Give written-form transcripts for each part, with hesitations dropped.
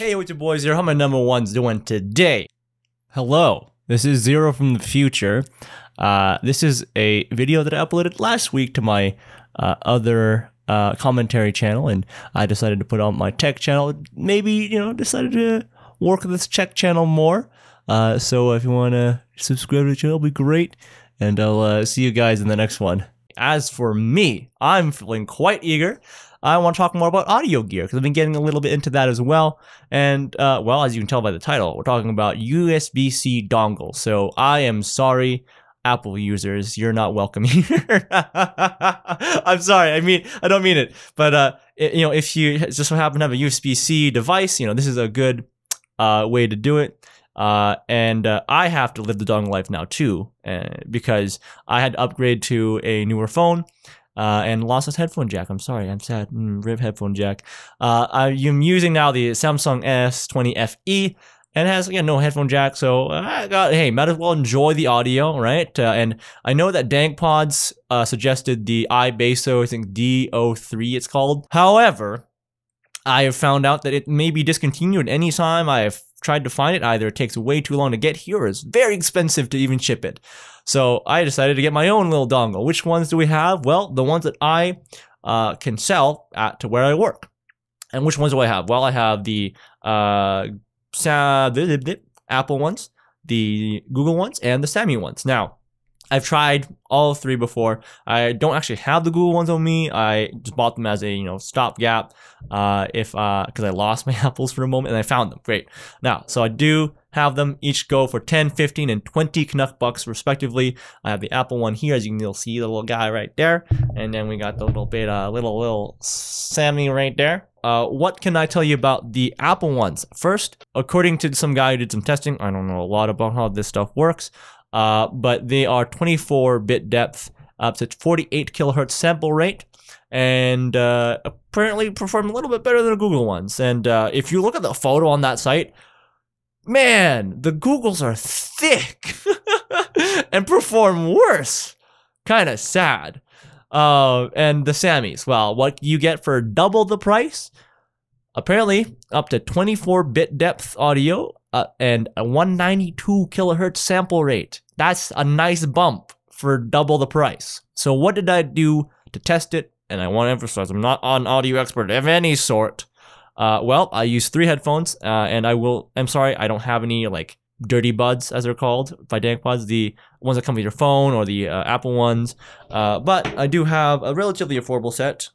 Hey, what's your boys here? How my number ones doing today? Hello, this is Zero from the future. This is a video that I uploaded last week to my other commentary channel, and I decided to put on my tech channel. Maybe, decided to work this tech channel more. So if you want to subscribe to the channel, it'll be great. And I'll see you guys in the next one. As for me, I'm feeling quite eager. I want to talk more about audio gear because I've been getting a little bit into that as well. And, well, as you can tell by the title, we're talking about USB-C dongles. So I am sorry, Apple users, you're not welcome here. I'm sorry. I don't mean it. But, if you just happen to have a USB-C device, this is a good way to do it. And I have to live the dongle life now too, because I had to upgrade to a newer phone. And lost its headphone jack. I'm sorry, I'm sad. RIP headphone jack. I'm using now the Samsung S20 FE, and it has, again, no headphone jack, so hey, might as well enjoy the audio, right? And I know that DangPods suggested the iBaso, I think D03 it's called. However, I have found out that it may be discontinued anytime I have tried to find it. Either it takes way too long to get here, or it's very expensive to even ship it. So I decided to get my own little dongle. Which ones do we have? Well, the ones that I can sell to where I work. And which ones do I have? Well, I have the Apple ones, the Google ones, and the Sammy ones. Now, I've tried all three before. I don't actually have the Google ones on me. I just bought them as a stopgap, because I lost my apples for a moment and I found them. Great. Now, so I do have them. Each go for 10, 15, and 20 Canuck bucks respectively. I have the Apple one here, as you can see the little guy right there, and then we got the little beta, little Sammy right there. What can I tell you about the Apple ones? First, according to some guy who did some testing, I don't know a lot about how this stuff works. But they are 24-bit depth, up to 48 kilohertz sample rate, and apparently perform a little bit better than the Google ones. And if you look at the photo on that site, man, the Googles are thick and perform worse. Kind of sad. And the Sammys, well, what you get for double the price? Apparently, up to 24-bit depth audio, and a 192 kilohertz sample rate. That's a nice bump for double the price. So what did I do to test it? And I want to emphasize, I'm not an audio expert of any sort. Well, I used 3 headphones, and I'm sorry, I don't have any, like, dirty buds, as they're called, by DangPods, the ones that come with your phone, or the Apple ones. But I do have a relatively affordable set,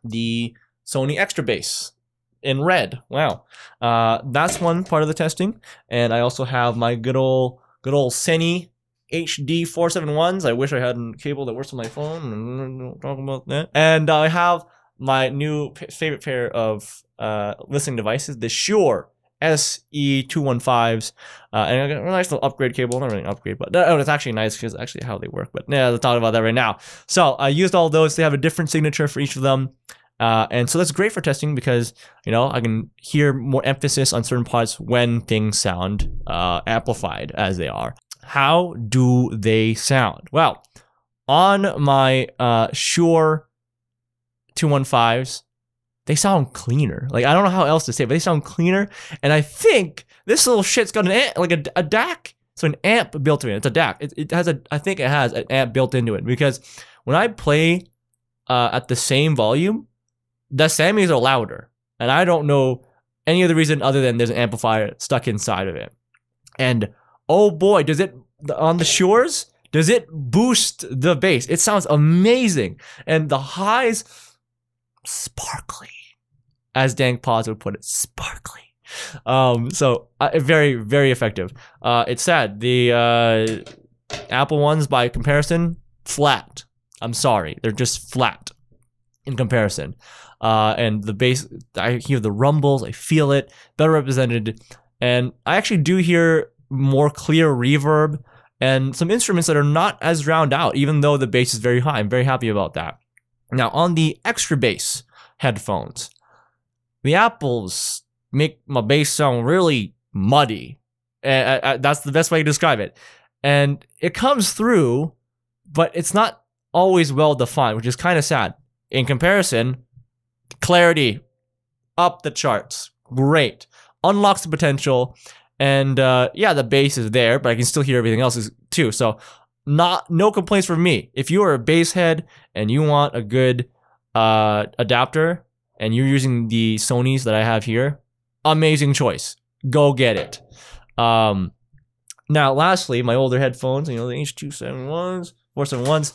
the Sony Extra Bass in red. Wow. That's one part of the testing. And I also have my good old Sony HD 471s. I wish I had a cable that works on my phone. Talk about that. And I have my new favorite pair of listening devices, the Shure SE215s, and I got a nice little upgrade cable. Not really an upgrade, but it's actually nice because actually how they work. But yeah, let's talk about that right now. So I used all those. They have a different signature for each of them. And so that's great for testing because, I can hear more emphasis on certain parts when things sound amplified as they are. How do they sound? Well, on my Shure 215s, they sound cleaner. Like, I don't know how else to say it, but they sound cleaner. And I think this little shit's got an amp, like a DAC. So an amp built in it. It's a DAC. I think it has an amp built into it because when I play at the same volume, the Sammys are louder, and I don't know any other reason other than there's an amplifier stuck inside of it. And oh boy, does it, on the Shures, does it boost the bass. It sounds amazing. And the highs, sparkly, as DangPods would put it, sparkly. So very, very effective. It's sad. The Apple ones, by comparison, flat. I'm sorry, they're just flat in comparison. And the bass, I hear the rumbles, I feel it, better represented. And I actually do hear more clear reverb and some instruments that are not as drowned out, even though the bass is very high. I'm very happy about that. Now, on the Extra Bass headphones, the Apples make my bass sound really muddy. That's the best way to describe it. And it comes through, but it's not always well defined, which is kind of sad. In comparison, clarity, up the charts. great. Unlocks the potential. And yeah, the bass is there, but I can still hear everything else too. So no complaints from me. If you are a bass head and you want a good adapter and you're using the Sonys that I have here, amazing choice. Go get it. Now, lastly, my older headphones, you know, the H271s, 471s,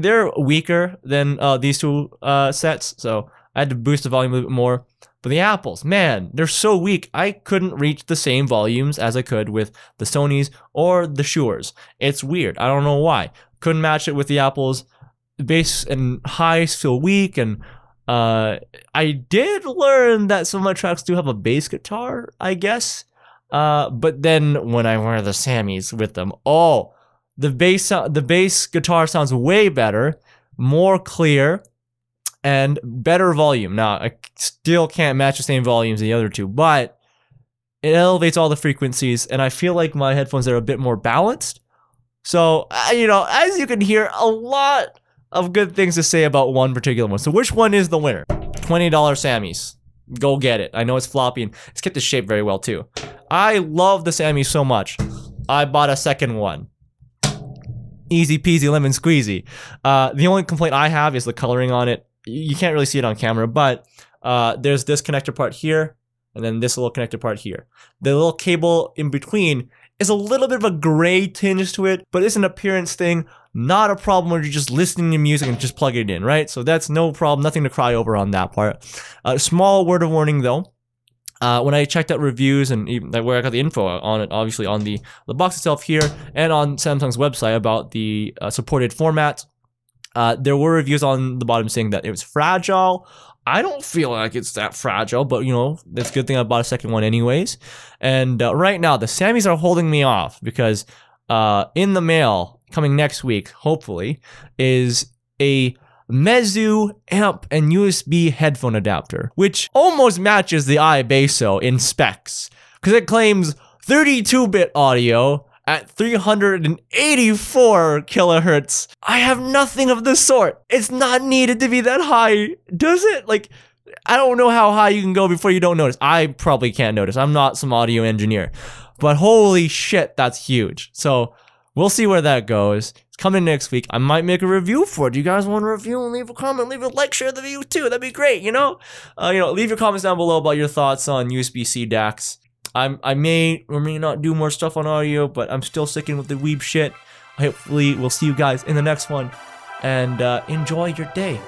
they're weaker than these two sets, so I had to boost the volume a little bit more. But the Apples, man, they're so weak. I couldn't reach the same volumes as I could with the Sonys or the Shure. It's weird. I don't know why. Couldn't match it with the Apples. Bass and highs feel weak, and I did learn that some of my tracks do have a bass guitar, I guess. But then when I wear the Sammys with them, oh, the bass guitar sounds way better, more clear, and better volume. Now, I still can't match the same volumes as the other two, but it elevates all the frequencies, and I feel like my headphones are a bit more balanced. So, you know, as you can hear, a lot of good things to say about one particular one. So which one is the winner? $20 Sammys. Go get it. I know it's floppy, and it's kept its shape very well, too. I love the Sammys so much. I bought a second one. Easy peasy lemon squeezy. The only complaint I have is the coloring on it. You can't really see it on camera, but there's this connector part here, and then this little connector part here. The little cable in between is a little bit of a gray tinge to it, but it's an appearance thing, not a problem when you're just listening to music and just plug it in, right? So that's no problem, nothing to cry over on that part. Small word of warning though. When I checked out reviews and even where I got the info on it, obviously on the box itself here and on Samsung's website about the supported format, there were reviews on the bottom saying that it was fragile. I don't feel like it's that fragile, but you know, that's a good thing I bought a second one anyways. And right now, the Sammys are holding me off because in the mail, coming next week, hopefully, is a Meizu amp and USB headphone adapter, which almost matches the iBasso in specs, because it claims 32-bit audio at 384 kilohertz. I have nothing of the sort. It's not needed to be that high, does it? Like, I don't know how high you can go before you don't notice. I probably can't notice. I'm not some audio engineer. But holy shit, that's huge. So we'll see where that goes. It's coming next week. I might make a review for it. Do you guys want a review? Leave a comment, leave a like, share the video too. That'd be great, you know? Leave your comments down below about your thoughts on USB-C DACs. I may or may not do more stuff on audio, but I'm still sticking with the weeb shit. Hopefully, we'll see you guys in the next one, and enjoy your day.